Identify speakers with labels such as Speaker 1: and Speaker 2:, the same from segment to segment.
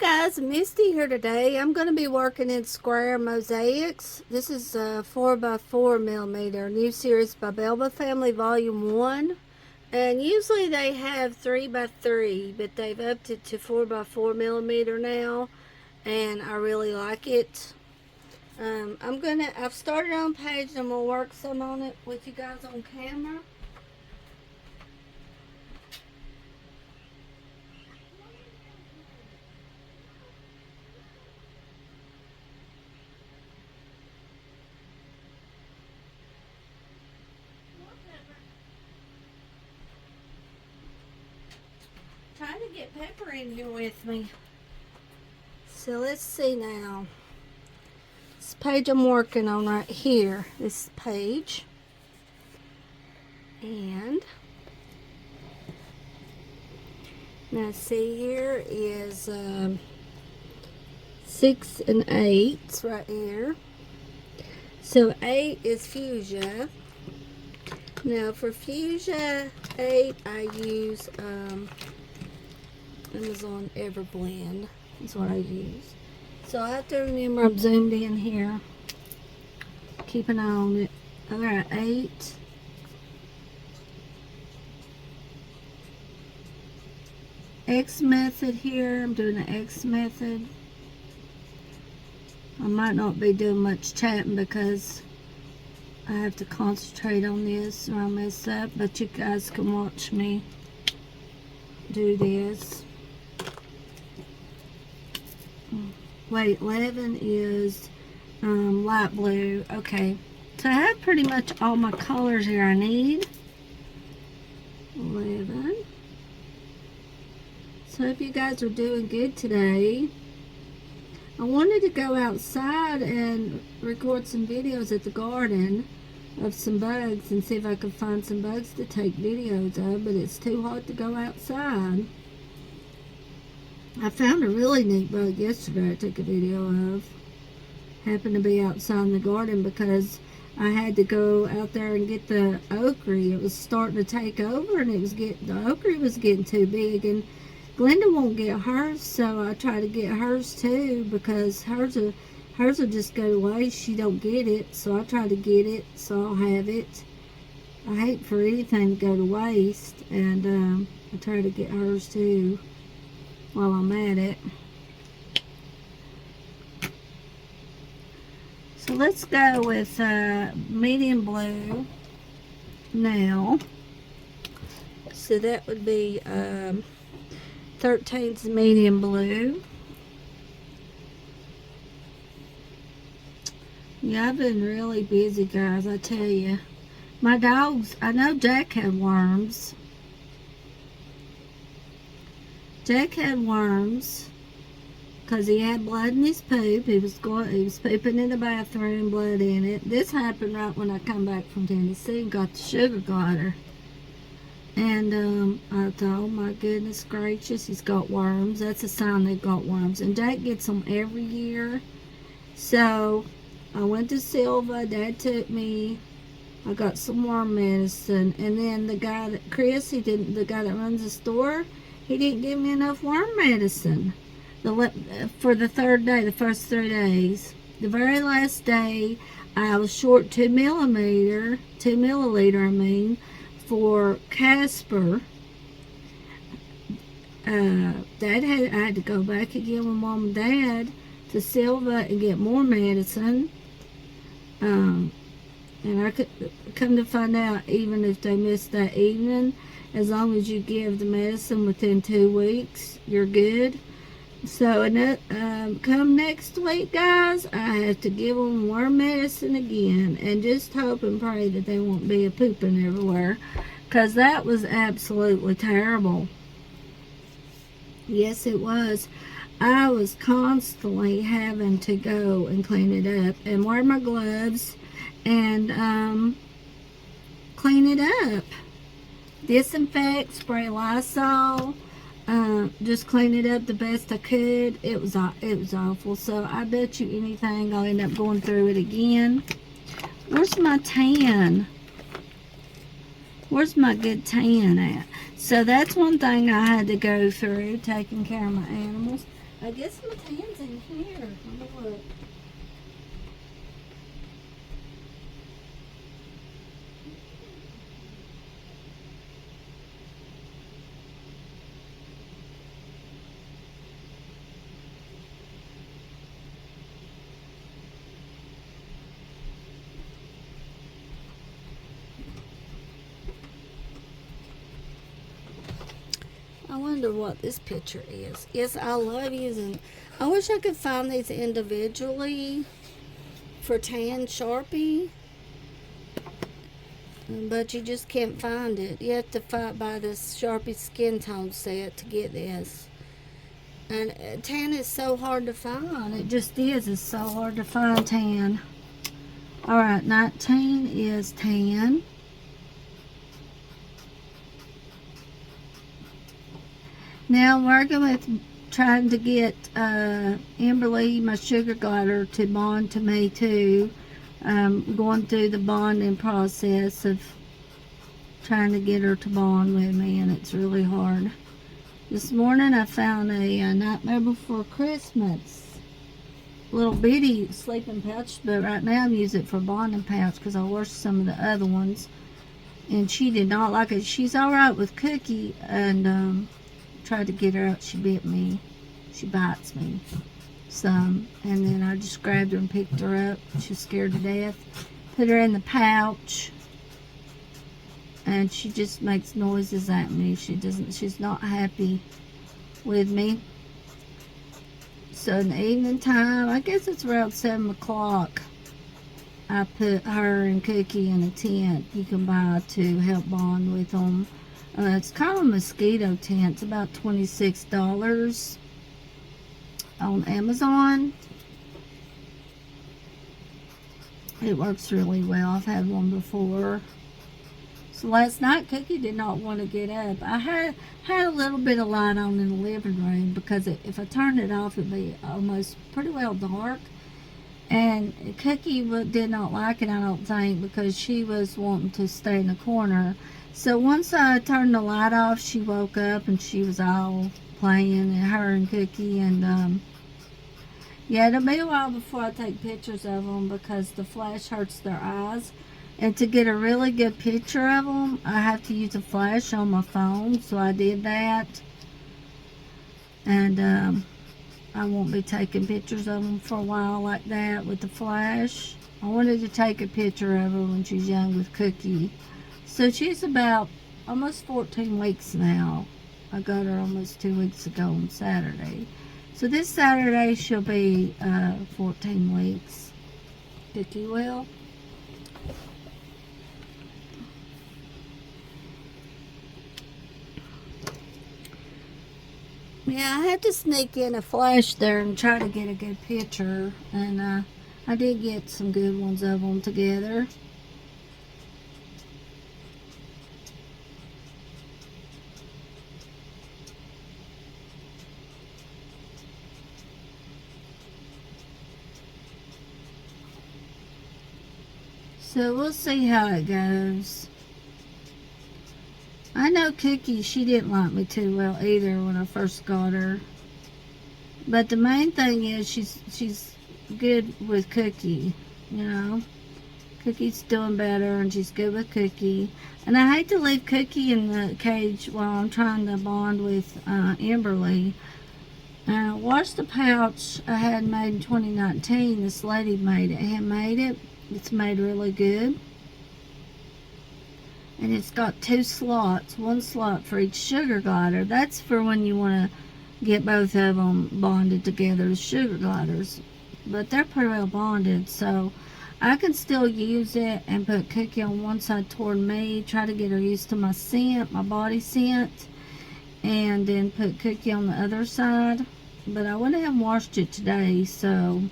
Speaker 1: Guys, Misty here today. I'm going to be working in square mosaics. This is a 4x4 millimeter new series by Belba Family Volume 1. And usually they have 3x3, but they've upped it to 4x4 millimeter now. And I really like it. I've started on page and I'm going to work some on it with you guys on camera. Trying to get Pepper in here with me. So let's see now. This page I'm working on right here. This page. And now see here is 6 and 8 right here. So 8 is fuchsia. Now for fuchsia 8 I use Amazon Everblend. That's what I use. So I have to remember I'm zoomed in here. Keep an eye on it. Alright, 8. X method here. I'm doing the X method. I might not be doing much chatting because I have to concentrate on this or I'll mess up, but you guys can watch me do this. Wait, 11 is light blue. Okay, so I have pretty much all my colors here I need. 11. So if you guys are doing good today. I wanted to go outside and record some videos at the garden of some bugs and see if I could find some bugs to take videos of, but it's too hot to go outside. I found a really neat bug yesterday I took a video of. Happened to be outside in the garden because I had to go out there and get the okra. It was starting to take over and the okra was getting too big, and Glenda won't get hers, so I try to get hers too because hers will just go to waste. She don't get it, so I try to get it so I'll have it. I hate for anything to go to waste, and I try to get hers too while I'm at it. So let's go with medium blue now. So that would be 13's medium blue. Yeah, I've been really busy, guys, I tell you. My dogs, I know Jack had worms. Jack had worms because he had blood in his poop. He was pooping in the bathroom, blood in it. This happened right when I come back from Tennessee and got the sugar glider. And I thought, oh my goodness gracious, he's got worms. That's a sign they've got worms. And Jack gets them every year. So I went to Silva. Dad took me. I got some worm medicine. And then the guy that the guy that runs the store, he didn't give me enough worm medicine for the third day, the first 3 days. The very last day, I was short 2 milliliter, for Casper. I had to go back again with Mom and Dad to Silva and get more medicine. And I could come to find out, even if they missed that evening, as long as you give the medicine within 2 weeks, you're good. So come next week, guys, I have to give them more medicine again, and just hope and pray that they won't be pooping everywhere, because that was absolutely terrible. Yes, it was. I was constantly having to go and clean it up and wear my gloves and clean it up. Disinfect, spray Lysol. Just clean it up the best I could. It was awful. So I bet you anything I'll end up going through it again. Where's my tan? Where's my good tan at? So that's one thing I had to go through, taking care of my animals. I guess my tan's in here. Let me look. I wonder what this picture is. Yes, I love using. I wish I could find these individually for tan Sharpie, but you just can't find it. You have to buy this Sharpie skin tone set to get this. And tan is so hard to find. It just is. It's so hard to find tan. Alright, 19 is tan. Now I'm working with trying to get Amberly, my sugar glider, to bond to me too. Going through the bonding process of trying to get her to bond with me, and it's really hard. This morning I found a Nightmare Before Christmas little bitty sleeping pouch, but right now I'm using it for bonding pouch because I washed some of the other ones, and she did not like it. She's alright with Cookie, and tried to get her out. She bit me. She bites me some, and then I just grabbed her and picked her up. She was scared to death. Put her in the pouch, and she just makes noises at me. She's not happy with me. So in the evening time, I guess it's around 7 o'clock, I put her and Cookie in a tent you can buy to help bond with them. It's kind of a mosquito tent. It's about $26 on Amazon. It works really well. I've had one before. So last night, Cookie did not want to get up. I had a little bit of light on in the living room because if I turned it off, it'd be almost pretty well dark. And Cookie did not like it, I don't think, because she was wanting to stay in the corner. So once I turned the light off, she woke up and she was all playing, and her and Cookie. And yeah, it'll be a while before I take pictures of them because the flash hurts their eyes. And to get a really good picture of them, I have to use a flash on my phone. So I did that. And I won't be taking pictures of them for a while like that with the flash. I wanted to take a picture of her when she's young with Cookie. So she's about almost 14 weeks now. I got her almost 2 weeks ago on Saturday. So this Saturday she'll be 14 weeks. Cookie will. Yeah, I had to sneak in a flash there and try to get a good picture. And I did get some good ones of them together. So we'll see how it goes. I know Cookie, she didn't like me too well either when I first got her. But the main thing is she's good with Cookie, you know. Cookie's doing better and she's good with Cookie. And I hate to leave Cookie in the cage while I'm trying to bond with Amberly. And I watched the pouch I had made in 2019. This lady made it, handmade it. It's made really good. And it's got 2 slots, 1 slot for each sugar glider. That's for when you want to get both of them bonded together as sugar gliders. But they're pretty well bonded, so I can still use it and put Cookie on one side toward me, try to get her used to my scent, my body scent, and then put Cookie on the other side. But I went ahead and washed it today, so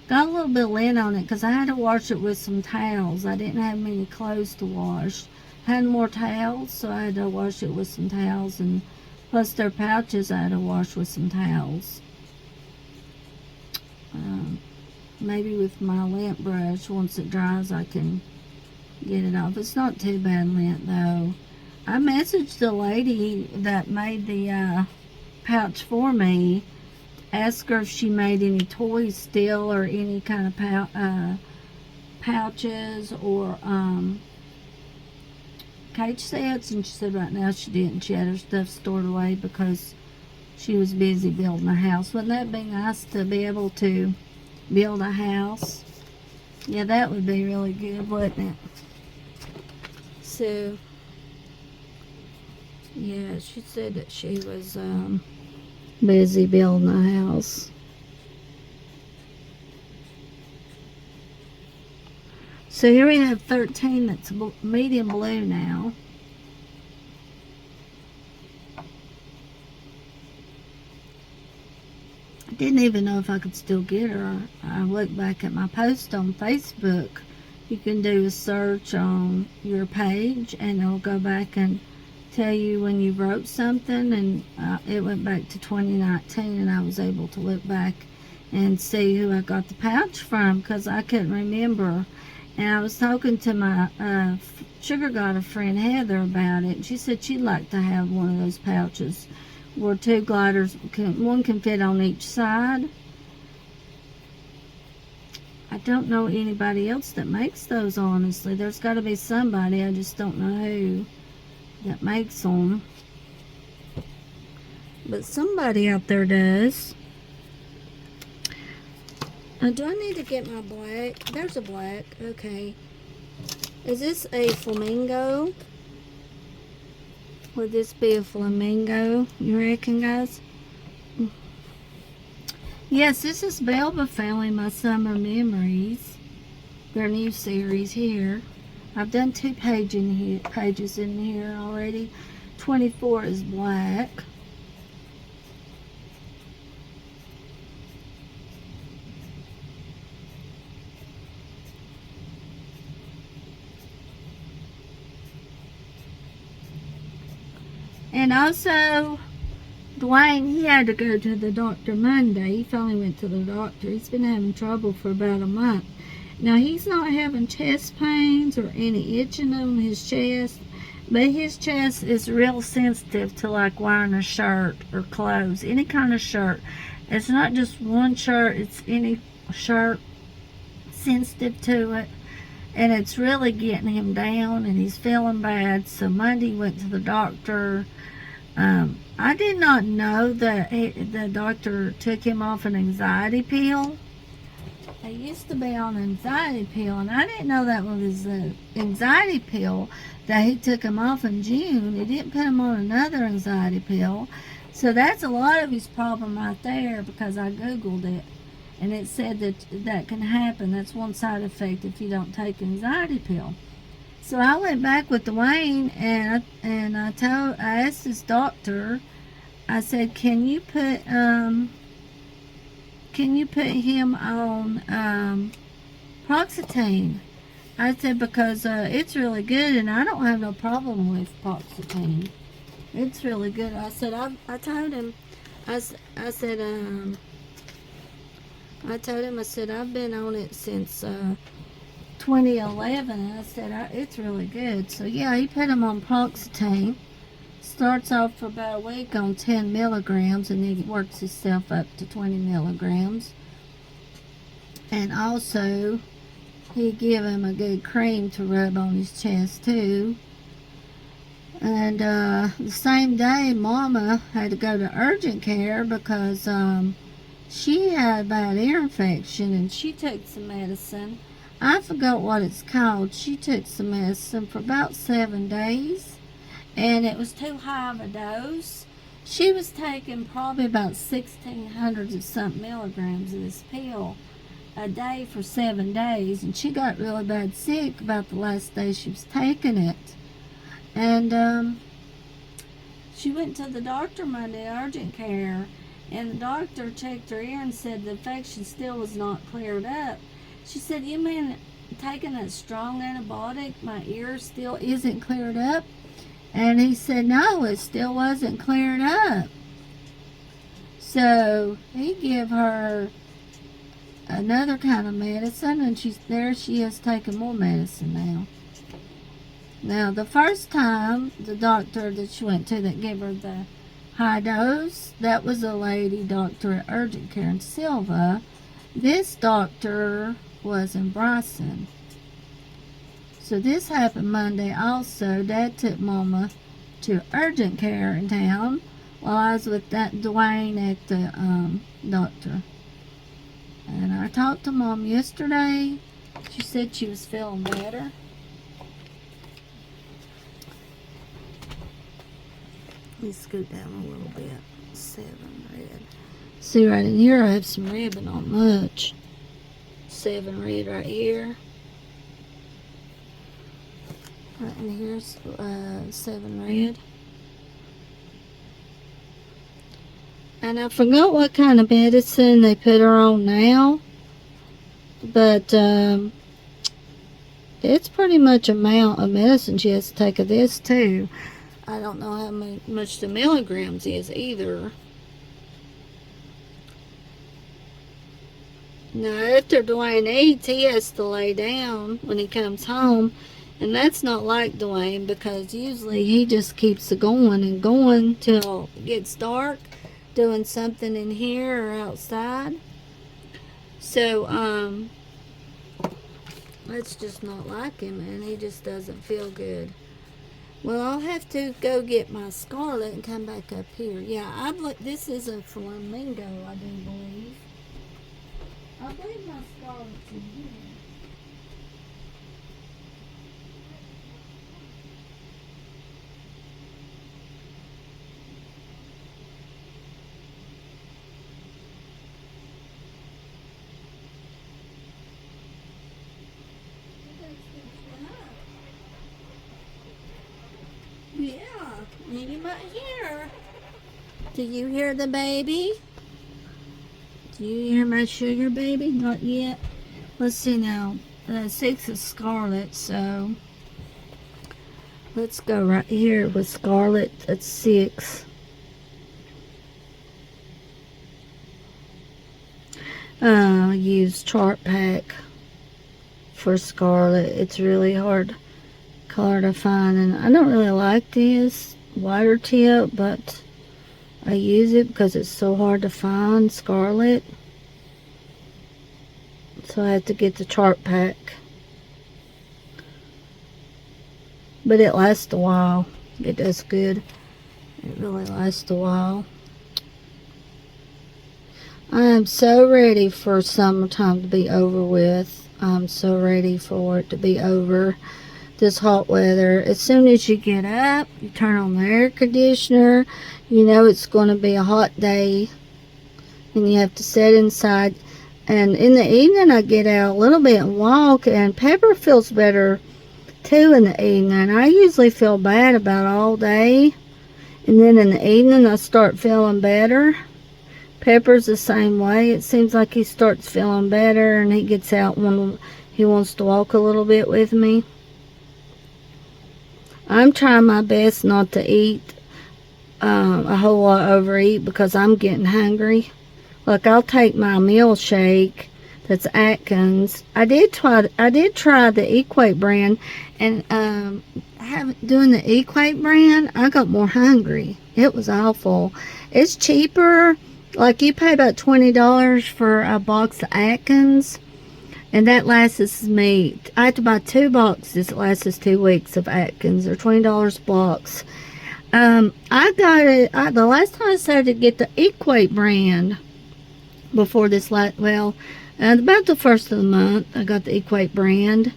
Speaker 1: got a little bit of lint on it because I had to wash it with some towels. I didn't have many clothes to wash. Had more towels, so I had to wash it with some towels, and plus their pouches I had to wash with some towels. Maybe with my lint brush, once it dries, I can get it off. It's not too bad lint though. I messaged the lady that made the pouch for me, asked her if she made any toys still, or any kind of pouches or cage sets, and she said right now she didn't. She had her stuff stored away because she was busy building a house. Wouldn't that be nice to be able to build a house? Yeah, that would be really good, wouldn't it? So, yeah, she said that she was busy building a house. So here we have 13 that's medium blue now. I didn't even know if I could still get her. I looked back at my post on Facebook. You can do a search on your page and it'll go back and tell you when you wrote something, and it went back to 2019, and I was able to look back and see who I got the pouch from because I couldn't remember. And I was talking to my sugar glider friend Heather about it, and she said she'd like to have one of those pouches where two gliders, one can fit on each side. I don't know anybody else that makes those, honestly. There's got to be somebody, I just don't know who that makes them. But somebody out there does. Do I need to get my black? There's a black. Okay. Is this a flamingo? Would this be a flamingo, you reckon, guys? Yes, this is Belva Family, My Summer Memories. Their new series here. I've done 2 pages in here already. 24 is black. And also, Dwayne, he had to go to the doctor Monday. He finally went to the doctor. He's been having trouble for about a month. Now, he's not having chest pains or any itching on his chest, but his chest is real sensitive to like wearing a shirt or clothes, any kind of shirt. It's not just one shirt, it's any shirt, sensitive to it. And it's really getting him down, and he's feeling bad. So Monday he went to the doctor. I did not know that the doctor took him off an anxiety pill. He used to be on an anxiety pill, and I didn't know that was the anxiety pill that he took him off in June. He didn't put him on another anxiety pill. So that's a lot of his problem right there, because I Googled it. And it said that can happen. That's one side effect if you don't take an anxiety pill. So I went back with Dwayne, and I asked his doctor. I said, "Can you put him on Proxetine?" I said, because it's really good, and I don't have no problem with Proxetine. It's really good. I said, I told him, I said, I've been on it since 2011, and I said, it's really good. So, yeah, he put him on Proxetine. Starts off for about a week on 10 milligrams, and then works himself up to 20 milligrams. And also, he give him a good cream to rub on his chest, too. And the same day, Mama had to go to urgent care because she had a bad ear infection, and she took some medicine. I forgot what it's called. She took some medicine for about 7 days, and it was too high of a dose. She was taking probably about 1,600 and something milligrams of this pill a day for 7 days, and she got really bad sick about the last day she was taking it. And she went to the doctor Monday, urgent care, and the doctor checked her ear and said the infection still was not cleared up. She said, "You mean taking that strong antibiotic, my ear still isn't cleared up?" And he said, "No, it still wasn't cleared up." So he gave her another kind of medicine, and she is taking more medicine now. Now, the first time, the doctor that she went to that gave her the high dose. That was a lady doctor at Urgent Care in Silva. This doctor was in Bryson. So this happened Monday also. Dad took Mama to Urgent Care in town while I was with that Dwayne at the doctor. And I talked to Mom yesterday. She said she was feeling better. Let me scoot down a little bit. 7 red. See right in here I have some red, but not much. 7 red right here. Right in here's 7 red. And I forgot what kind of medicine they put her on now. But it's pretty much amount of medicine she has to take of this too. I don't know how much the milligrams is either. Now after Dwayne eats, he has to lay down when he comes home. And that's not like Dwayne, because usually he just keeps it going and going till it gets dark, doing something in here or outside. So that's just not like him, and he just doesn't feel good. Well, I'll have to go get my Scarlet and come back up here. Yeah, this is a flamingo, I do believe. I believe my Scarlet's in here. Yeah, you might hear. Do you hear the baby? Do you hear my sugar baby? Not yet. Let's see now. 6 is Scarlet, so let's go right here with Scarlet at 6. I use Chart Pack for Scarlet. It's really hard color to find, and I don't really like this wider tip, but I use it because it's so hard to find Scarlet. So I have to get the Chart Pack. But it lasts a while. It does good. It really lasts a while. I am so ready for summertime to be over with. I'm so ready for it to be over. This hot weather. As soon as you get up, you turn on the air conditioner, you know it's going to be a hot day, and you have to sit inside. And in the evening I get out a little bit and walk, and Pepper feels better too in the evening. I usually feel bad about all day, and then in the evening I start feeling better. Pepper's the same way. It seems like he starts feeling better, and he gets out when he wants to walk a little bit with me. I'm trying my best not to eat a whole lot overeat, because I'm getting hungry. Like, I'll take my meal shake that's Atkins. I did try the Equate brand, and doing the Equate brand, I got more hungry. It was awful. It's cheaper. Like, you pay about $20 for a box of Atkins, and that lasts me. I have to buy 2 boxes. It lasts us 2 weeks of Atkins. They're $20 a box. I got it. The last time I started to get the Equate brand before this, about the first of the month, I got the Equate brand,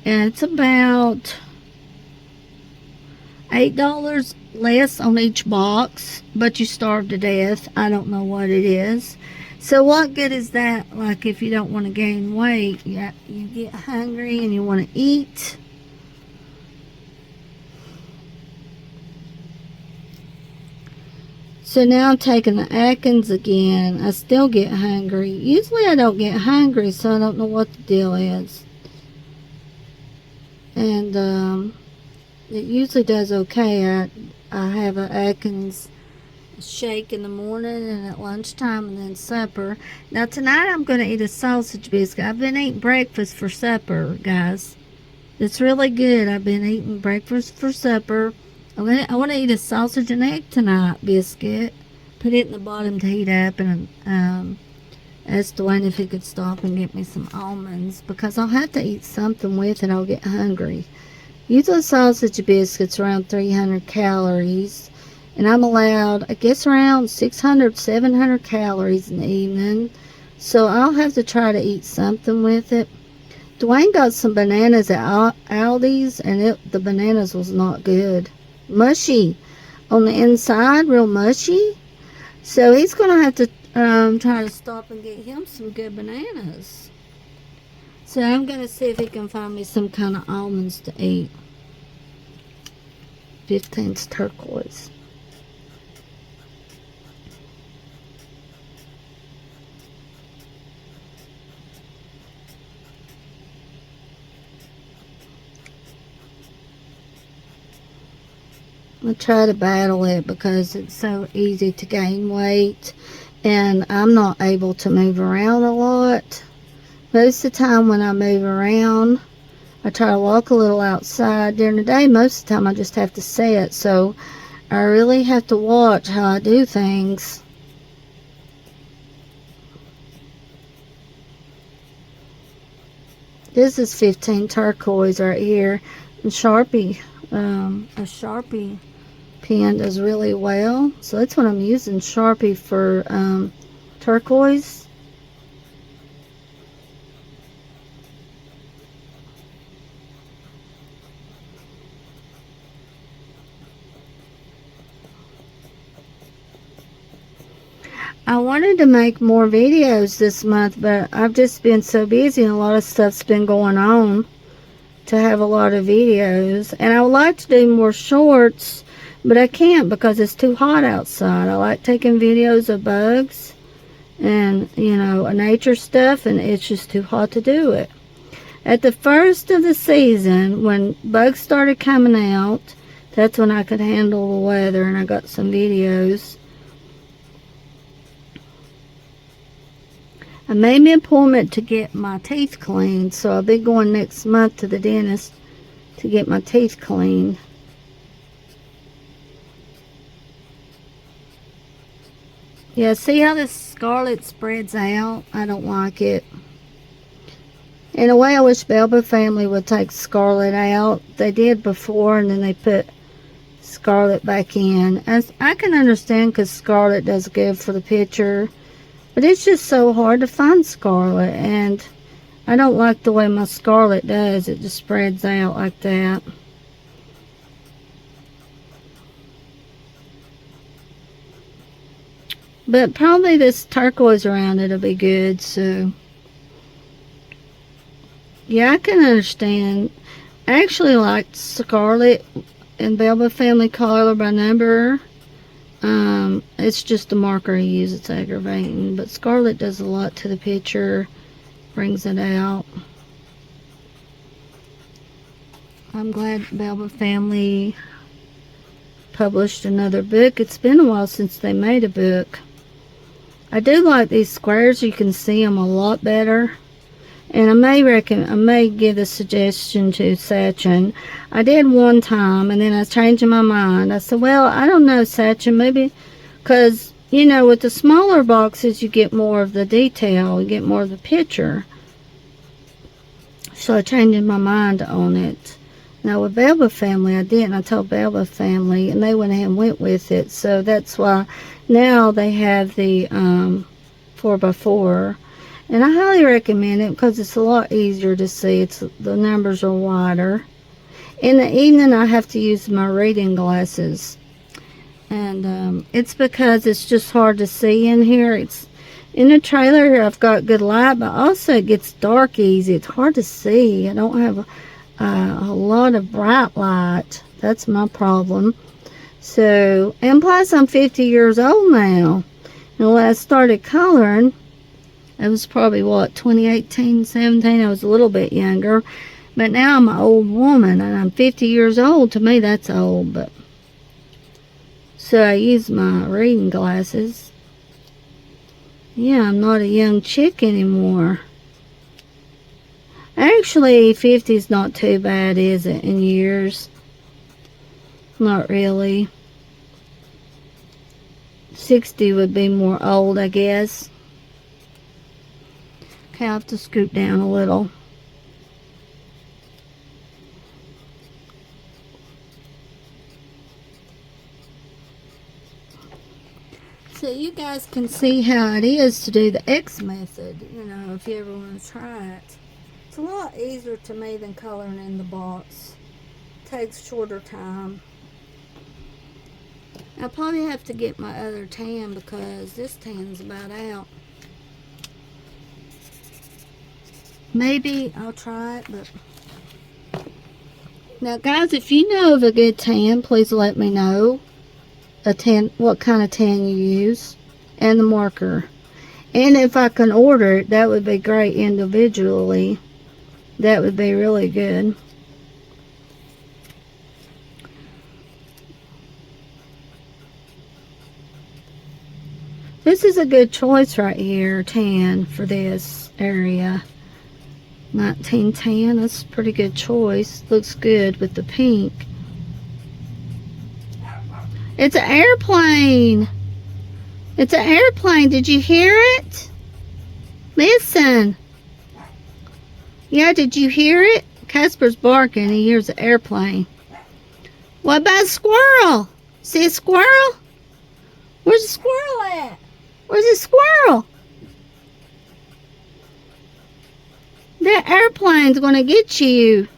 Speaker 1: and it's about $8 less on each box, but you starve to death. I don't know what it is. So what good is that? Like, if you don't want to gain weight, you get hungry and you want to eat. So now I'm taking the Atkins again. I still get hungry. Usually I don't get hungry, so I don't know what the deal is. And it usually does okay. I have an Atkins shake in the morning and at lunchtime and then supper. Now tonight I'm going to eat a sausage biscuit. I've been eating breakfast for supper, guys. It's really good. I've been eating breakfast for supper. I want to eat a sausage and egg tonight biscuit. Put it in the bottom to heat up, and asked Dwayne if he could stop and get me some almonds because I'll have to eat something with it. I'll get hungry. Usually sausage biscuits around 300 calories, and I'm allowed, I guess, around 600, 700 calories in the evening. So I'll have to try to eat something with it. Dwayne got some bananas at Aldi's, and the bananas was not good. Mushy on the inside, real mushy. So he's going to have to try to stop and get him some good bananas. So I'm going to see if he can find me some kind of almonds to eat. 15's turquoise. I try to battle it because it's so easy to gain weight, and I'm not able to move around a lot. Most of the time when I move around, I try to walk a little outside. During the day, most of the time I just have to sit, so I really have to watch how I do things. This is 15 turquoise right here. And Sharpie, a Sharpie pen does really well. So that's what I'm using, Sharpie for turquoise. I wanted to make more videos this month, but I've just been so busy and a lot of stuff's been going on to have a lot of videos. And I would like to do more shorts, but I can't because it's too hot outside. I like taking videos of bugs and, you know, nature stuff, and it's just too hot to do it. At the first of the season, when bugs started coming out, that's when I could handle the weather, and I got some videos. I made me an appointment to get my teeth cleaned, so I'll be going next month to the dentist to get my teeth cleaned. Yeah, see how this scarlet spreads out? I don't like it. In a way, I wish Belba family would take scarlet out. They did before, and then they put scarlet back in. As I can understand, because scarlet does good for the picture. But it's just so hard to find scarlet, and I don't like the way my scarlet does. It just spreads out like that. But probably this turquoise around it will be good, so. Yeah, I can understand. I actually like scarlet and Belba family color by number. It's just the marker I use. It's aggravating, but scarlet does a lot to the picture, brings it out. I'm glad Belba family published another book. It's been a while since they made a book. I do like these squares. You can see them a lot better. And I may give the suggestion to Sachin. I did one time, and then I was changing my mind. I said, well, I don't know, Sachin, maybe, because, you know, with the smaller boxes, you get more of the detail, you get more of the picture. So I changed my mind on it. Now, with Belba family, I didn't. I told Belba family, and they went ahead and went with it. So that's why now they have the 4x4. And I highly recommend it because it's a lot easier to see. The numbers are wider. In the evening, I have to use my reading glasses. And it's because it's just hard to see in here. It's in the trailer here, I've got good light, but also it gets dark easy. It's hard to see. I don't have a lot of bright light. That's my problem. So, and plus I'm 50 years old now. And when I started coloring, it was probably, what, 2018, 17? I was a little bit younger. But now I'm an old woman, and I'm 50 years old. To me, that's old. But so I use my reading glasses. Yeah, I'm not a young chick anymore. Actually, 50 is not too bad, is it, in years? Not really. 60 would be more old, I guess. Okay, I'll have to scoot down a little. So you guys can see how it is to do the X method, you know, if you ever want to try it. It's a lot easier to me than coloring in the box. It takes shorter time. I'll probably have to get my other tan because this tan's about out. Maybe I'll try it, but... Now guys, if you know of a good tan, please let me know. A tan, what kind of tan you use, and the marker. And if I can order it, that would be great individually. That would be really good. This is a good choice right here, tan, for this area. 1910, that's a pretty good choice. Looks good with the pink. It's an airplane. It's an airplane. Did you hear it? Listen. Yeah, did you hear it? Casper's barking. He hears an airplane. What about a squirrel? See a squirrel? Where's the squirrel at? Where's the squirrel? That airplane's gonna get you.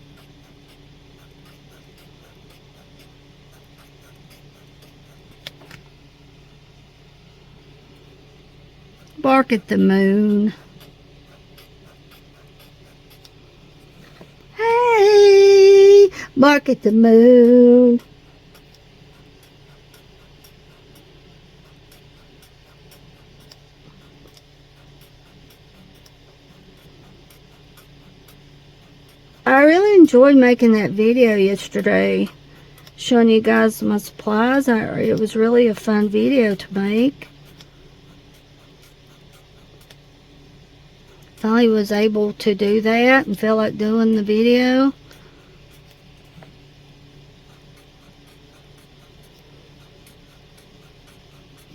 Speaker 1: Bark at the moon. Hey, bark at the moon. I really enjoyed making that video yesterday, showing you guys my supplies. It was really a fun video to make. Finally was able to do that and felt like doing the video.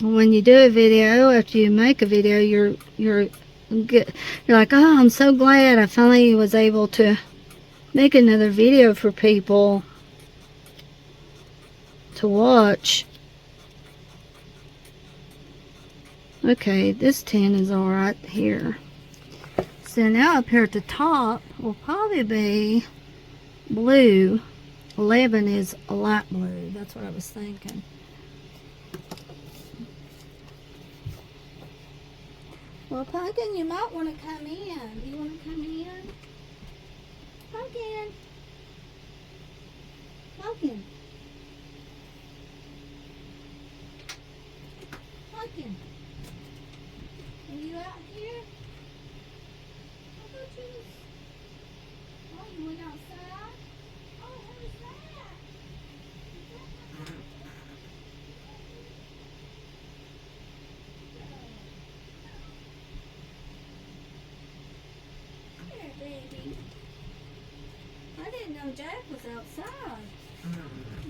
Speaker 1: When you do a video, after you make a video, you're like, oh, I'm so glad I finally was able to make another video for people to watch. Okay, this 10 is alright here. So now up here at the top will probably be blue. 11 is a light blue. That's what I was thinking. Well, Pumpkin, you might want to come in. Do you want to come in? Pumpkin. Pumpkin. Pumpkin. Are you out here? I thought you was... Oh, you went outside? Oh, who's that? Here, baby. I didn't know Jack was outside.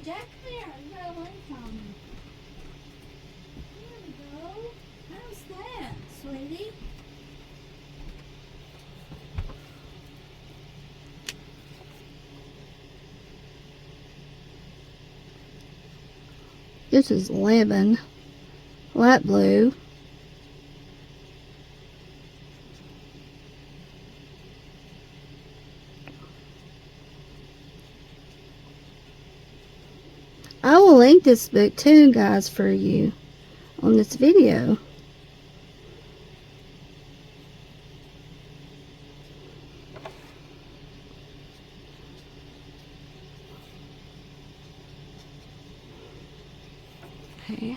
Speaker 1: Jack, come here. You gotta wait for me. Here we go. How's that, sweetie? This is 11, light blue. I will link this book too, guys, for you on this video. Okay.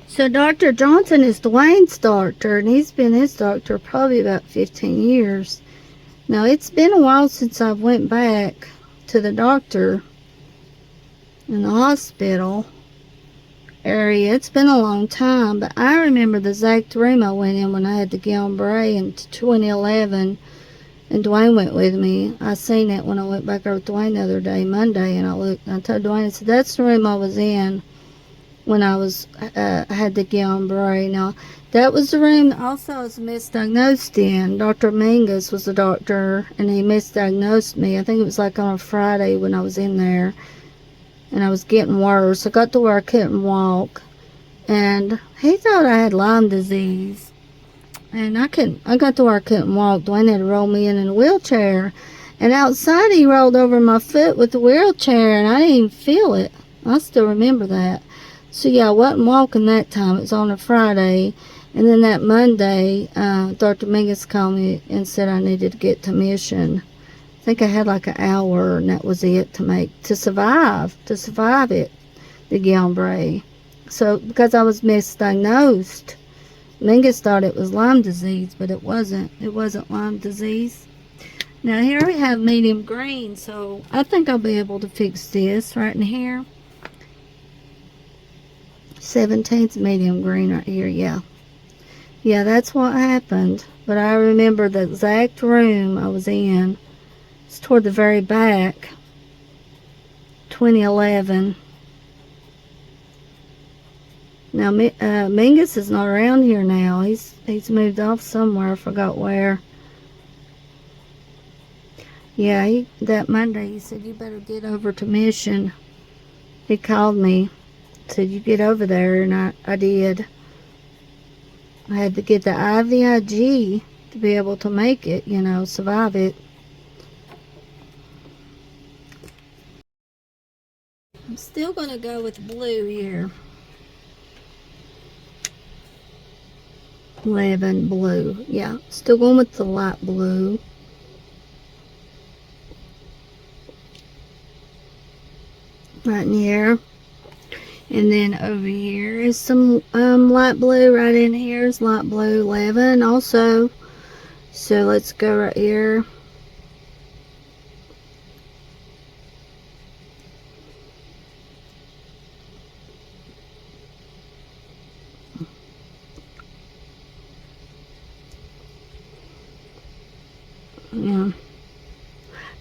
Speaker 1: So Dr. Johnson is Dwayne's doctor, and he's been his doctor probably about 15 years. Now, it's been a while since I went back to the doctor, in the hospital area. It's been a long time, but I remember the exact room I went in when I had the Guillain-Barré in 2011, and Dwayne went with me. I seen it when I went back over with Dwayne the other day, Monday, and I looked, and I told Dwayne, I said, that's the room I was in when I had the Guillain-Barré. Now, that was the room also I was misdiagnosed in. Dr. Mingus was the doctor, and he misdiagnosed me. I think it was like on a Friday when I was in there, and I was getting worse. I got to where I couldn't walk, and he thought I had Lyme disease, and I got to where I couldn't walk. Dwayne had to roll me in a wheelchair, and outside he rolled over my foot with the wheelchair, and I didn't even feel it. I still remember that. So yeah, I wasn't walking that time. It was on a Friday. And then that Monday, Dr. Mingus called me and said I needed to get to Mission. I think I had like an hour, and that was it to survive it, the Guillain-Barré. So because I was misdiagnosed, Mingus thought it was Lyme disease, but it wasn't. It wasn't Lyme disease. Now here we have medium green, so I think I'll be able to fix this right in here. 17th medium green right here, yeah. Yeah, that's what happened. But I remember the exact room I was in. It's toward the very back. 2011. Now, Mingus is not around here now. He's moved off somewhere. I forgot where. Yeah, that Monday he said, you better get over to Mission. He called me. Said, you get over there, and I did. I had to get the IVIG to be able to make it, survive it. I'm still going to go with blue here. 11 blue. Yeah, still going with the light blue. Right in here. And then over here is some light blue. Right in here is light blue 11 also. So let's go right here. Yeah.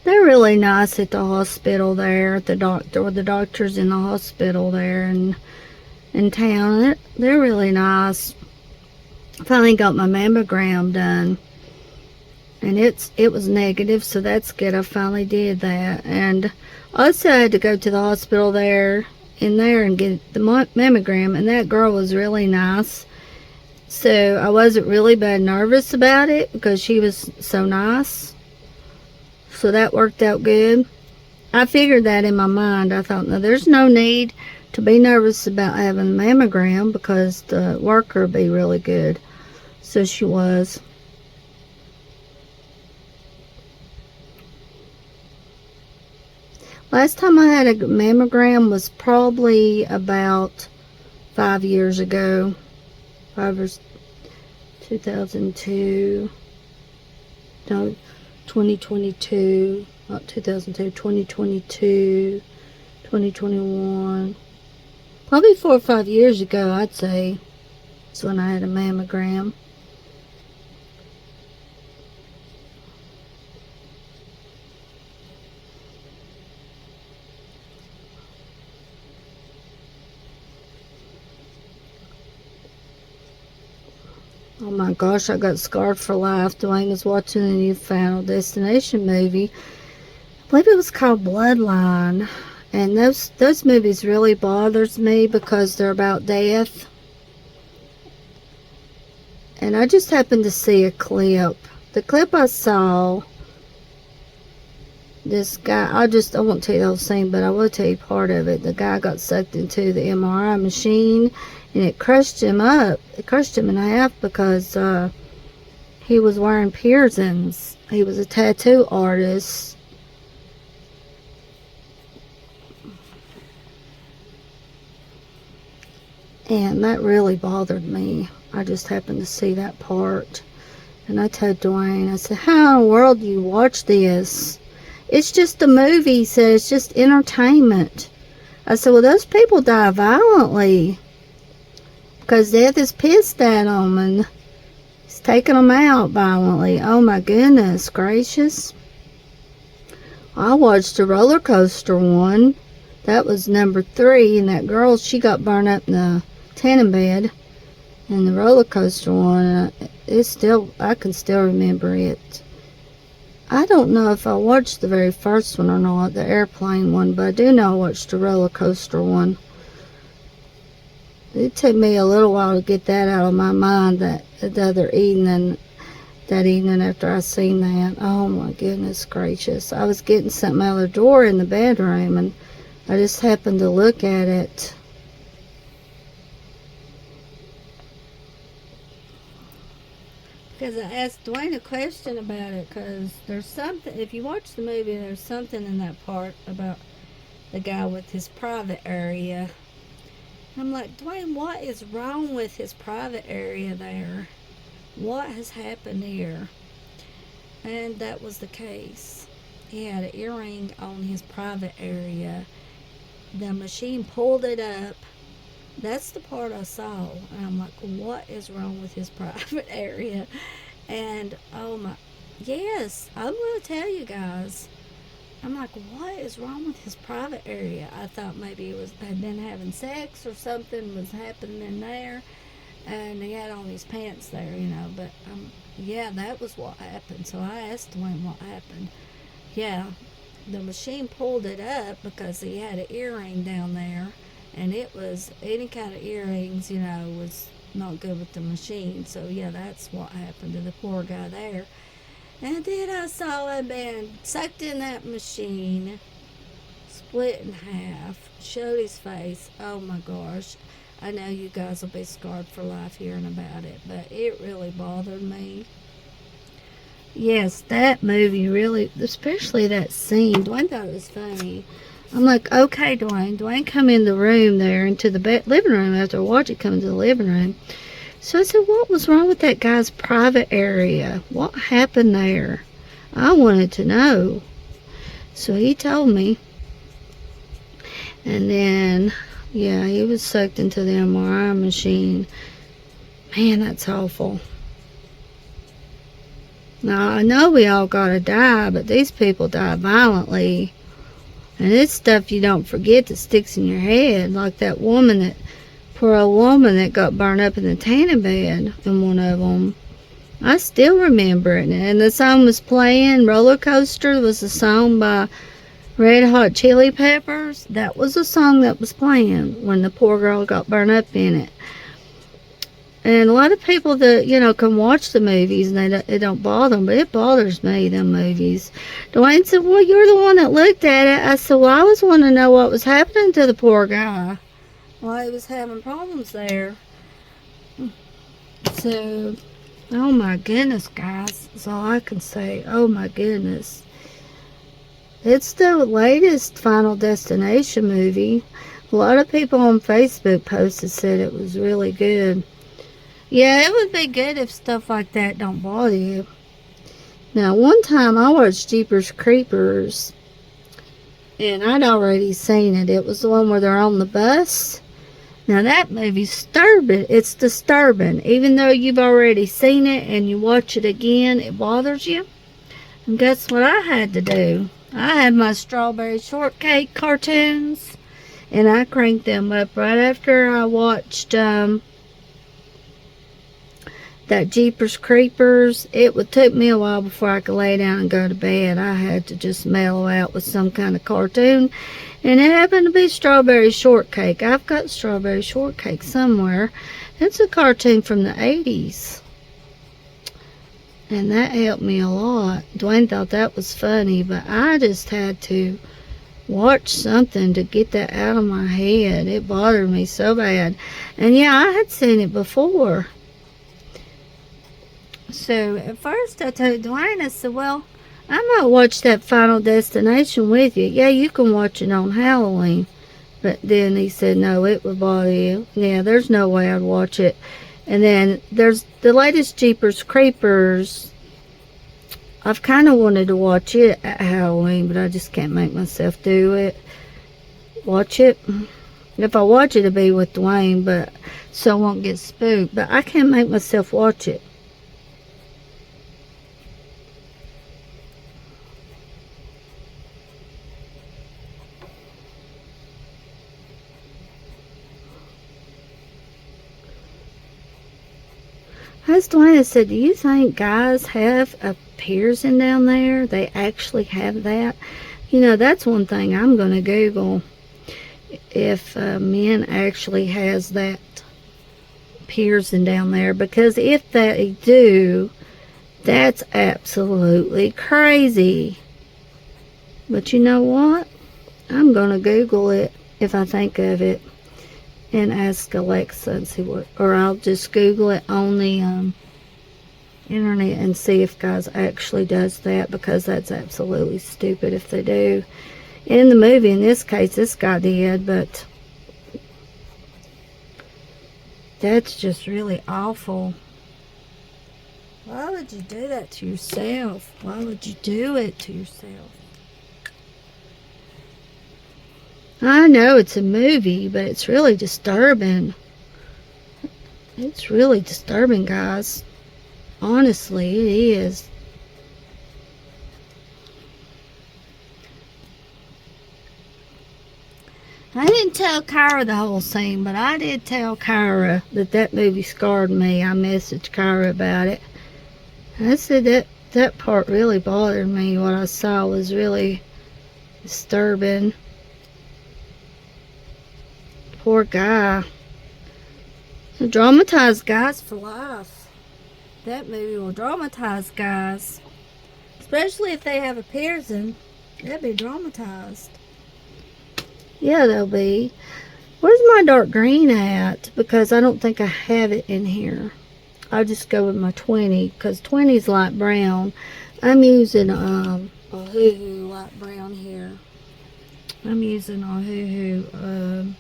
Speaker 1: They're really nice at the hospital there, at the doctors in the hospital there in town. They're really nice. Finally got my mammogram done, and it was negative, so that's good. I finally did that. And also I had to go to the hospital there and get the mammogram, and that girl was really nice. So I wasn't really bad nervous about it because she was so nice. So that worked out good. I figured that in my mind. I thought, no, there's no need to be nervous about having a mammogram because the worker will be really good. So she was. Last time I had a mammogram was probably about 5 years ago. 2002. No, 2022. Not 2002. 2022. 2021. Probably 4 or 5 years ago, I'd say. That's when I had a mammogram. Oh my gosh, I got scarred for life. Dwayne was watching the new Final Destination movie. I believe it was called Bloodline. And those movies really bothers me because they're about death. And I just happened to see a clip. The clip I saw, this guy, I won't tell you the whole scene, but I will tell you part of it. The guy got sucked into the MRI machine, and it crushed him up. It crushed him in half because he was wearing piercings. He was a tattoo artist. And that really bothered me. I just happened to see that part. And I told Dwayne, I said, how in the world do you watch this? It's just a movie, he said. It's just entertainment. I said, well, those people die violently because death is pissed at them and it's taking them out violently. Oh my goodness gracious. I watched a roller coaster one. That was number 3, and that girl, she got burned up in the tanning bed. And the roller coaster one, I can still remember it. I don't know if I watched the very first one or not, the airplane one, but I do know I watched the roller coaster one. It took me a little while to get that out of my mind that evening after I seen that. Oh my goodness gracious. I was getting something out of the drawer in the bedroom and I just happened to look at it. Because I asked Dwayne a question about it, because there's something, if you watch the movie, there's something in that part about the guy with his private area. I'm like, Dwayne, what is wrong with his private area there? What has happened here? And that was the case. He had an earring on his private area. The machine pulled it up. That's the part I saw. And I'm like, what is wrong with his private area? And oh my, yes, I'm going to tell you guys. I'm like, what is wrong with his private area? I thought maybe it was had been having sex or something was happening in there. And he had on his pants there, But yeah, that was what happened. So I asked Dwayne what happened. Yeah, the machine pulled it up because he had an earring down there. And it was, any kind of earrings, was not good with the machine. So, yeah, that's what happened to the poor guy there. And then I saw him being sucked in that machine, split in half, showed his face. Oh, my gosh. I know you guys will be scarred for life hearing about it, but it really bothered me. Yes, that movie really, especially that scene. Dwayne thought it was funny. I'm like, okay, Dwayne. Dwayne come in the room there, into the living room after I watched it come into the living room. So I said, what was wrong with that guy's private area? What happened there? I wanted to know. So he told me. And then, yeah, he was sucked into the MRI machine. Man, that's awful. Now, I know we all gotta die, but these people die violently. And it's stuff you don't forget that sticks in your head. Like that poor old woman that got burned up in the tanning bed in one of them. I still remember it. And the song was playing. Roller Coaster was a song by Red Hot Chili Peppers. That was a song that was playing when the poor girl got burned up in it. And a lot of people that, can watch the movies and it don't bother them, but it bothers me, them movies. Dwayne said, well, you're the one that looked at it. I said, well, I was wanting to know what was happening to the poor guy. Well, he was having problems there. So, oh my goodness, guys. That's all I can say. Oh my goodness. It's the latest Final Destination movie. A lot of people on Facebook posted said it was really good. Yeah, it would be good if stuff like that don't bother you. Now, one time I watched Jeepers Creepers, and I'd already seen it. It was the one where they're on the bus. Now, that movie's disturbing. It's disturbing. Even though you've already seen it and you watch it again, it bothers you. And guess what I had to do? I had my Strawberry Shortcake cartoons, and I cranked them up right after I watched that Jeepers Creepers. It took me a while before I could lay down and go to bed. I had to just mellow out with some kind of cartoon. And it happened to be Strawberry Shortcake. I've got Strawberry Shortcake somewhere. It's a cartoon from the 80s. And that helped me a lot. Dwayne thought that was funny, but I just had to watch something to get that out of my head. It bothered me so bad. And yeah, I had seen it before. So at first I told Dwayne, I said, well, I might watch that Final Destination with you. Yeah, you can watch it on Halloween. But then he said, no, it would bother you. Yeah, there's no way I'd watch it. And then there's the latest Jeepers Creepers. I've kind of wanted to watch it at Halloween, but I just can't make myself do it. watch it. If I watch it, it'll be with Dwayne, but so I won't get spooked. But I can't make myself watch it. As Dwayne said, do you think guys have a piercing down there? They actually have that? You know, that's one thing I'm going to Google. If men actually has that piercing down there. Because if they do, that's absolutely crazy. But you know what? I'm going to Google it if I think of it. And ask Alexa and see what, or I'll just Google it on the internet and see if guys actually does that, because that's absolutely stupid if they do. In the movie, in this case, this guy did, but that's just really awful. Why would you do that to yourself? Why would you do it to yourself? I know it's a movie, but it's really disturbing. It's really disturbing, guys. Honestly, it is. I didn't tell Kyra the whole scene, but I did tell Kyra that movie scarred me. I messaged Kyra about it. I said that part really bothered me. What I saw was really disturbing. Poor guy. Dramatized guys for life. That movie will dramatize guys. Especially if they have a piercing. They'll be dramatized. Yeah, they'll be. Where's my dark green at? Because I don't think I have it in here. I'll just go with my 20, because 20 is light brown. I'm using a hoo-hoo light brown here. I'm using a hoo-hoo,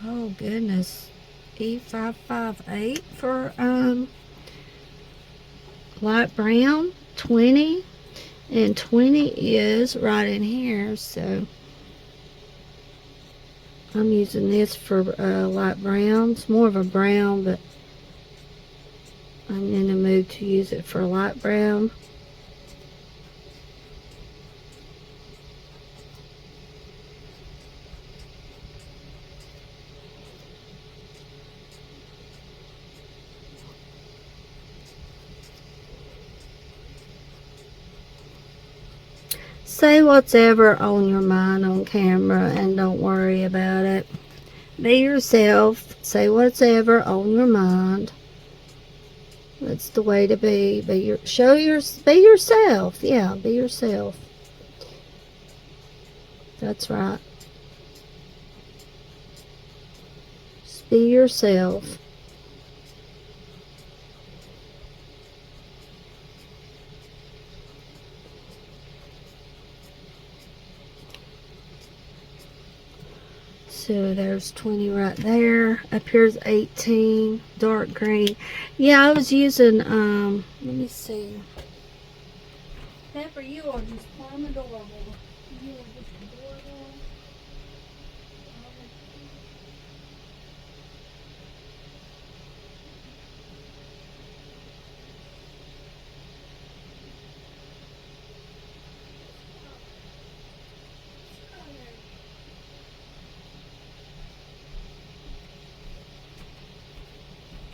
Speaker 1: oh goodness, E558 for light brown, 20, and 20 is right in here, so I'm using this for light brown. It's more of a brown, but I'm in the mood to use it for light brown. Say what's ever on your mind on camera and don't worry about it. Be yourself. Say what's ever on your mind. That's the way to be. Be yourself. Yeah, be yourself. That's right. Just be yourself. So there's 20 right there. Up here's 18, dark green. Yeah, I was using, let me see. Pepper, you are just plumb adorable. You are just adorable.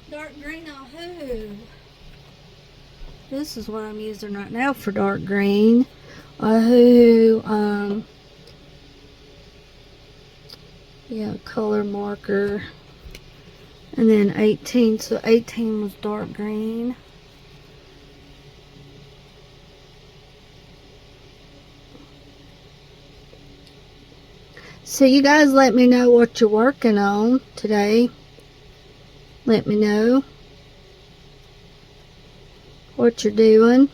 Speaker 1: Dark green on who? This is what I'm using right now for dark green. Yeah, color marker. And then 18, so 18 was dark green. So you guys let me know what you're working on today. Let me know what you're doing.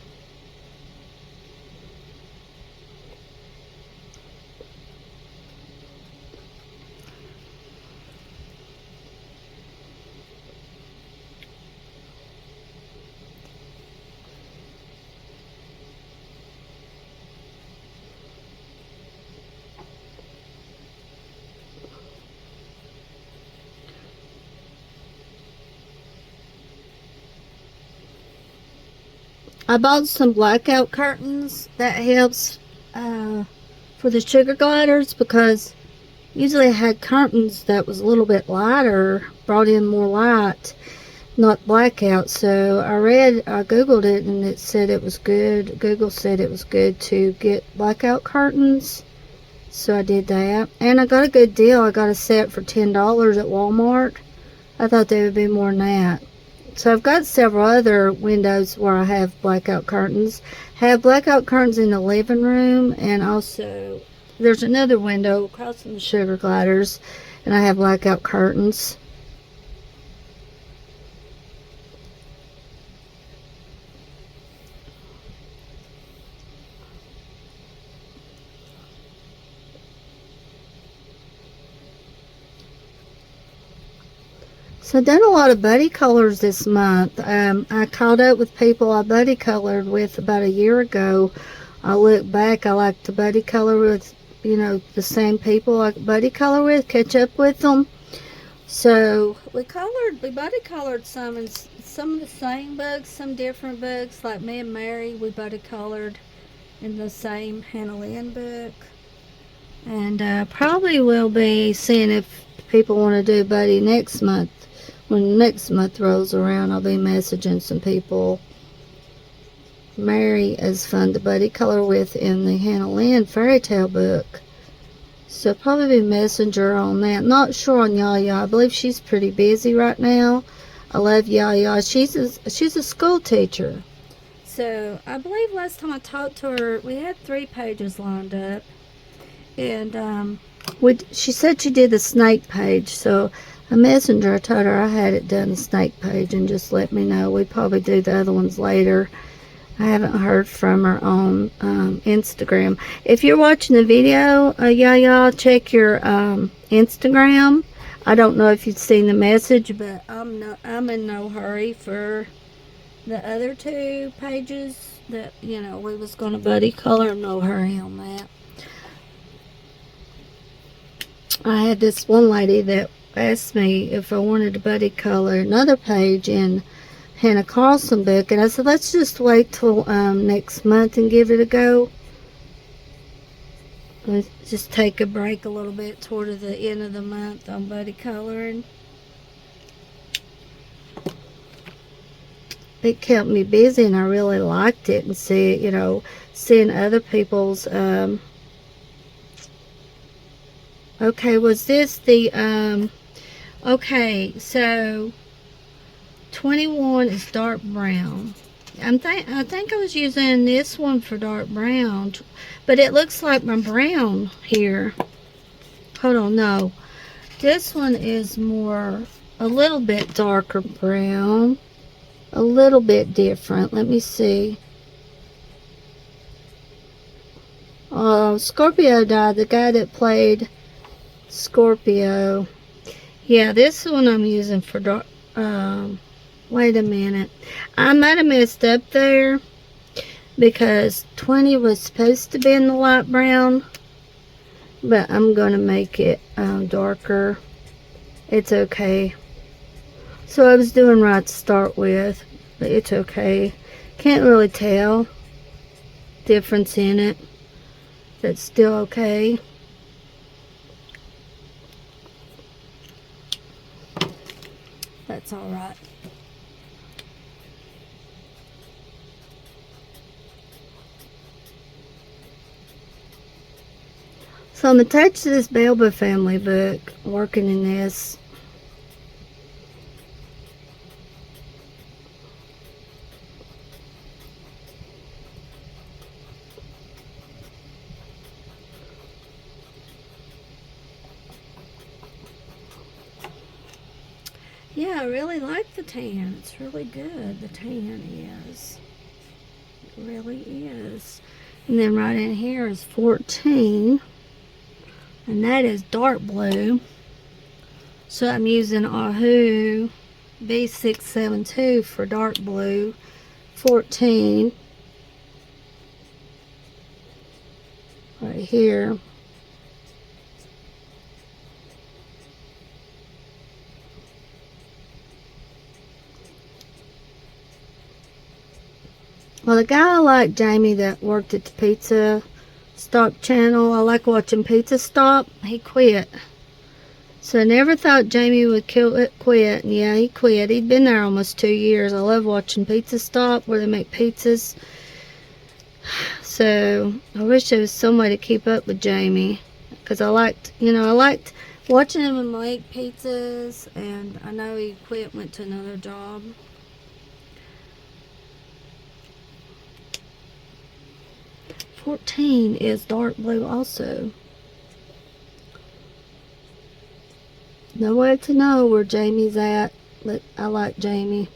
Speaker 1: I bought some blackout curtains. That helps for the sugar gliders, because usually I had curtains that was a little bit lighter, brought in more light, not blackout. So I googled it, and it said it was good. Google said it was good to get blackout curtains, so I did that. And I got a good deal. I got a set for $10 at Walmart. I thought they would be more than that. So I've got several other windows where I have blackout curtains. Have blackout curtains in the living room, and also there's another window across from the sugar gliders, and I have blackout curtains. So I've done a lot of buddy colors this month. I caught up with people I buddy colored with about a year ago. I look back, I like to buddy color with, the same people I buddy color with, catch up with them. So we buddy colored some, and some of the same books, some different books. Like me and Mary, we buddy colored in the same Hannah Lynn book. And probably will be seeing if people want to do buddy next month. When next month rolls around, I'll be messaging some people. Mary is fun to buddy color with in the Hannah Lynn fairy tale book. So probably be messenger on that. Not sure on Yaya. I believe she's pretty busy right now. I love Yaya. She's a school teacher. So I believe last time I talked to her, we had 3 pages lined up. And she said she did the snake page. So a messenger, I told her I had it done, the snake page, and just let me know. We probably do the other ones later. I haven't heard from her on Instagram. If you're watching the video, y'all check your Instagram. I don't know if you've seen the message, but I'm in no hurry for the other 2 pages that we was gonna buddy color. No hurry on that. I had this one lady that asked me if I wanted to buddy color another page in Hannah Carlson book, and I said let's just wait till next month and give it a go. Let's just take a break a little bit toward the end of the month on buddy coloring. It kept me busy, and I really liked it, and seeing other people's okay, was this the okay, so 21 is dark brown. I think I was using this one for dark brown, but it looks like my brown here. Hold on, no. This one is a little bit darker brown. A little bit different. Let me see. Scorpio died. The guy that played Scorpio. Yeah, this one I'm using for dark. Wait a minute. I might have messed up there, because 20 was supposed to be in the light brown, but I'm going to make it darker. It's okay. So I was doing right to start with, but it's okay. Can't really tell difference in it. That's still okay. That's all right. So I'm attached to this Belba family book, working in this. Yeah, I really like the tan. It's really good. The tan is. It really is. And then right in here is 14. And that is dark blue. So I'm using Ahoo B672 for dark blue. 14. Right here. Well, the guy I like, Jamie, that worked at the Pizza Stop channel, I like watching Pizza Stop. He quit. So I never thought Jamie would quit. And yeah, he quit. He'd been there almost 2 years. I love watching Pizza Stop where they make pizzas. So I wish there was some way to keep up with Jamie. Because I liked watching him make pizzas. And I know he quit, went to another job. $14 is dark blue also. No way to know where Jamie's at, but I like Jamie.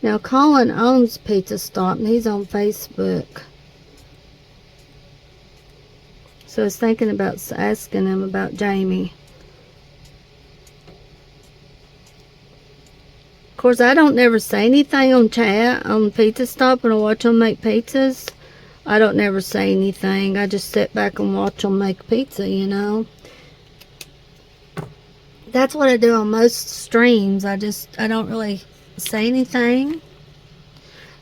Speaker 1: Now Colin owns Pizza Stop and he's on Facebook. So I was thinking about asking him about Jamie. Of course, I don't never say anything on chat on Pizza Stop when I watch them make pizzas. I don't never say anything. I just sit back and watch them make pizza, you know. That's what I do on most streams. I don't really say anything.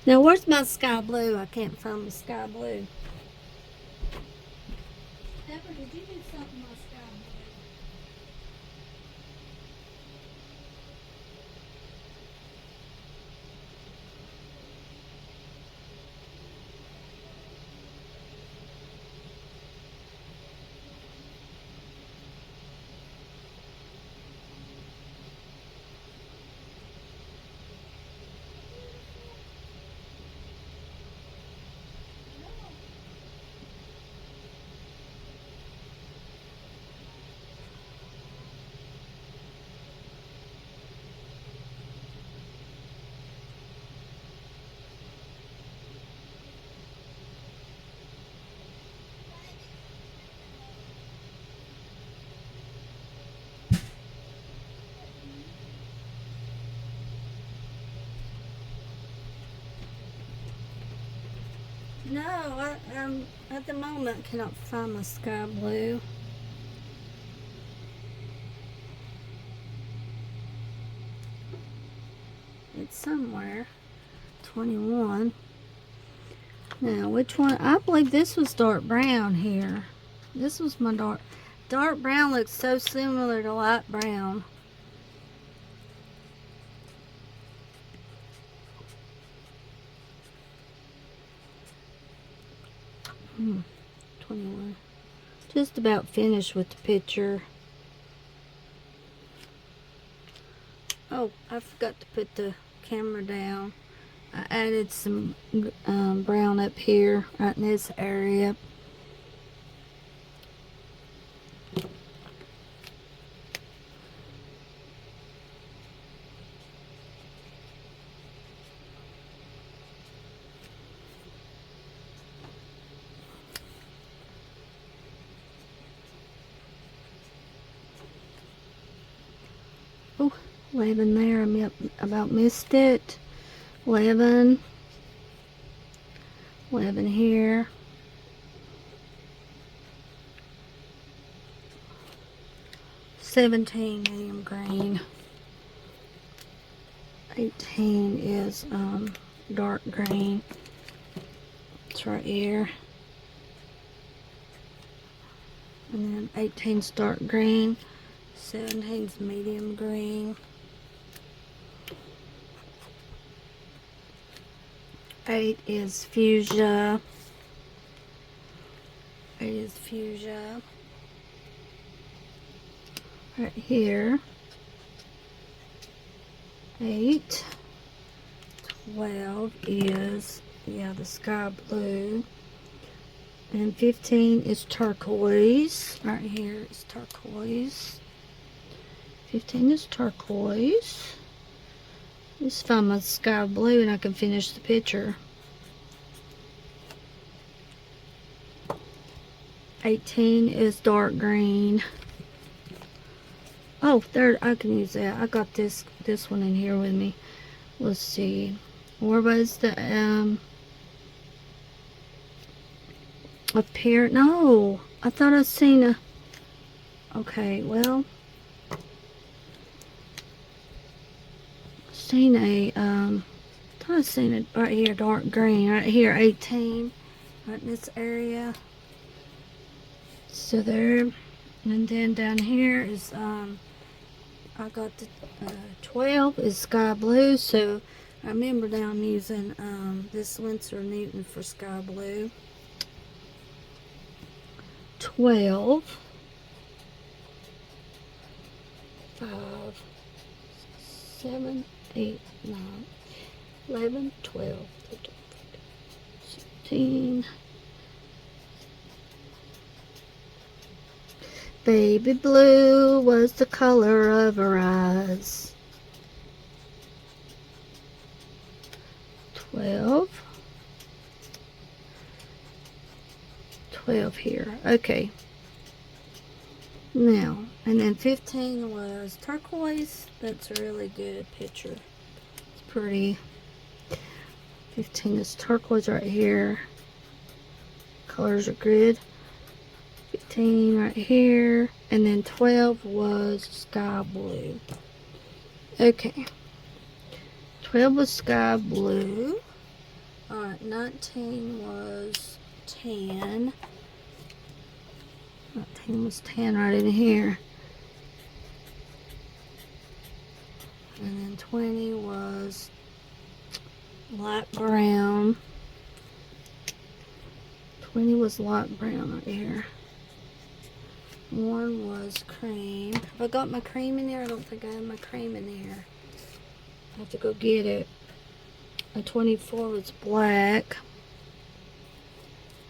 Speaker 1: Now, where's my sky blue? I can't find my sky blue. Pepper, did you do something with my sky blue? No, I at the moment cannot find my sky blue. It's somewhere. 21. Now, which one? I believe this was dark brown here. This was my dark brown. Looks so similar to light brown. Hmm. 21. Just about finished with the picture. Oh, I forgot to put the camera down. I added some brown up here, right in this area. Oh, 11 there. I about missed it. 11 here. 17 medium green. 18 is dark green. It's right here. And then 18's dark green. 17's medium green. 8 is fuchsia. 8 is fuchsia. Right here. 8. 12 is, yeah, the sky blue. And 15 is turquoise. Right here is turquoise. 15 is turquoise. Just find my sky blue and I can finish the picture. 18 is dark green. Oh, there, I can use that. I got this one in here with me. Let's see. Where was the up here? No, I thought I seen a. Okay, well, seen a, thought I seen it right here, dark green, right here, 18, right in this area. So there, and then down here is, I got the 12 is sky blue, so I remember now I'm using this Winsor Newton for sky blue. 12, 5, 7, 8, 9, 11, 12, 13, 16. Baby blue was the color of her eyes. 12. 12 here. Okay. Now, and then 15 was turquoise. That's a really good picture. It's pretty. 15 is turquoise right here. Colors are good. 15 right here. And then 12 was sky blue. Okay. 12 was sky blue. Alright, 19 was tan. 19 was tan right in here. And then 20 was light brown. 20 was light brown right here. 1 was cream. Have I got my cream in there? I don't think I have my cream in there. I have to go get it. A 24 was black.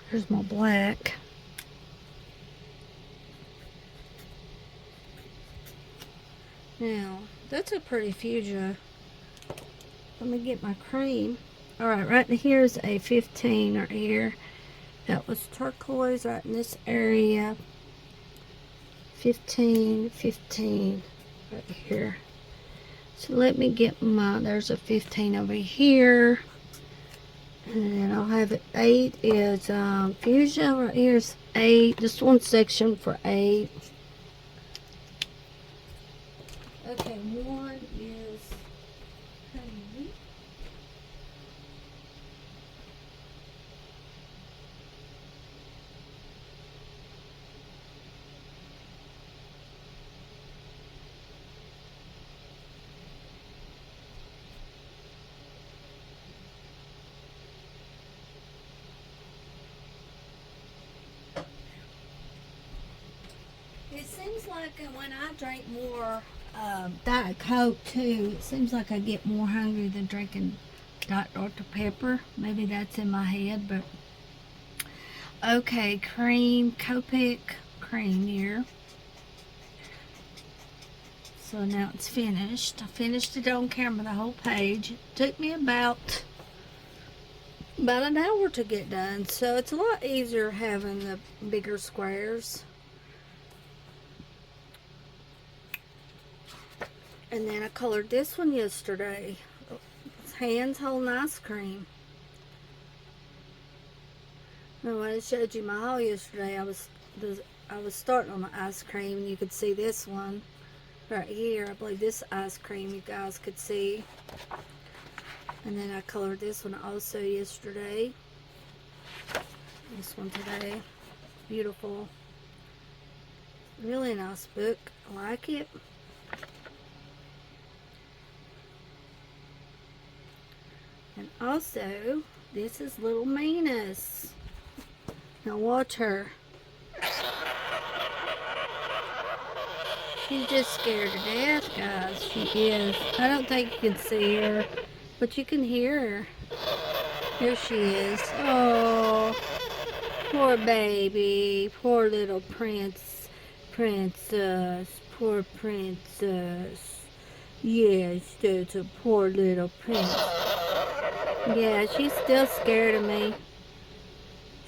Speaker 1: Here's my black. Now, that's a pretty fuchsia. Let me get my cream. Alright, right here's a 15 right here. That was turquoise right in this area. 15, 15 right here. So let me get my, there's a 15 over here. And then I'll have it, 8 is fuchsia. Right here's 8. Just one section for 8. Okay, 1 is honey. It seems like when I drink more Diet Coke too, it seems like I get more hungry than drinking Dr. Pepper. Maybe that's in my head, but okay, cream, Copic cream here. So now it's finished. I finished it on camera, the whole page. It took me about an hour to get done, so it's a lot easier having the bigger squares. And then I colored this one yesterday. It's hands holding ice cream. Now when I showed you my haul yesterday, I was starting on the ice cream, and you could see this one right here. I believe this ice cream you guys could see. And then I colored this one also yesterday. This one today. Beautiful. Really nice book. I like it. And also, this is Little Venus. Now watch her. She's just scared to death, guys. She is. I don't think you can see her, but you can hear her. Here she is. Oh, poor baby. Poor little princess. Poor princess. Yes, that's a poor little princess. Yeah, she's still scared of me.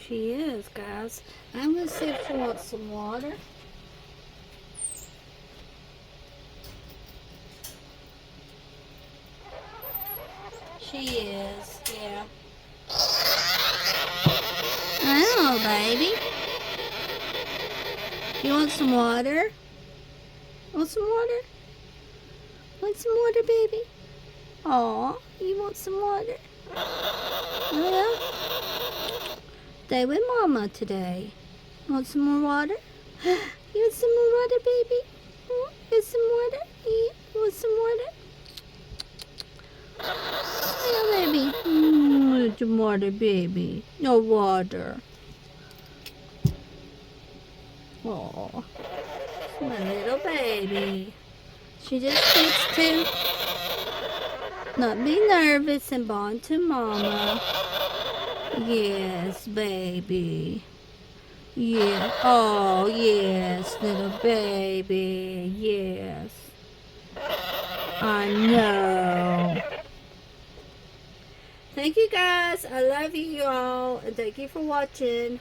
Speaker 1: She is, guys. I'm going to see if she wants some water. She is, yeah. Oh, baby. You want some water? Want some water? Want some water, baby? Aw, you want some water? Yeah? Stay with Mama today. Want some more water? You want some more water, baby? You want some water? You want some water? Yeah, baby. Want some water, baby. No water. Aw, my little baby. She just needs to not be nervous and bond to Mama. Yes, baby. Yeah. Oh, yes, little baby. Yes. I know. Thank you guys. I love you all. And thank you for watching.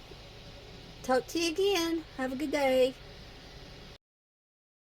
Speaker 1: Talk to you again. Have a good day.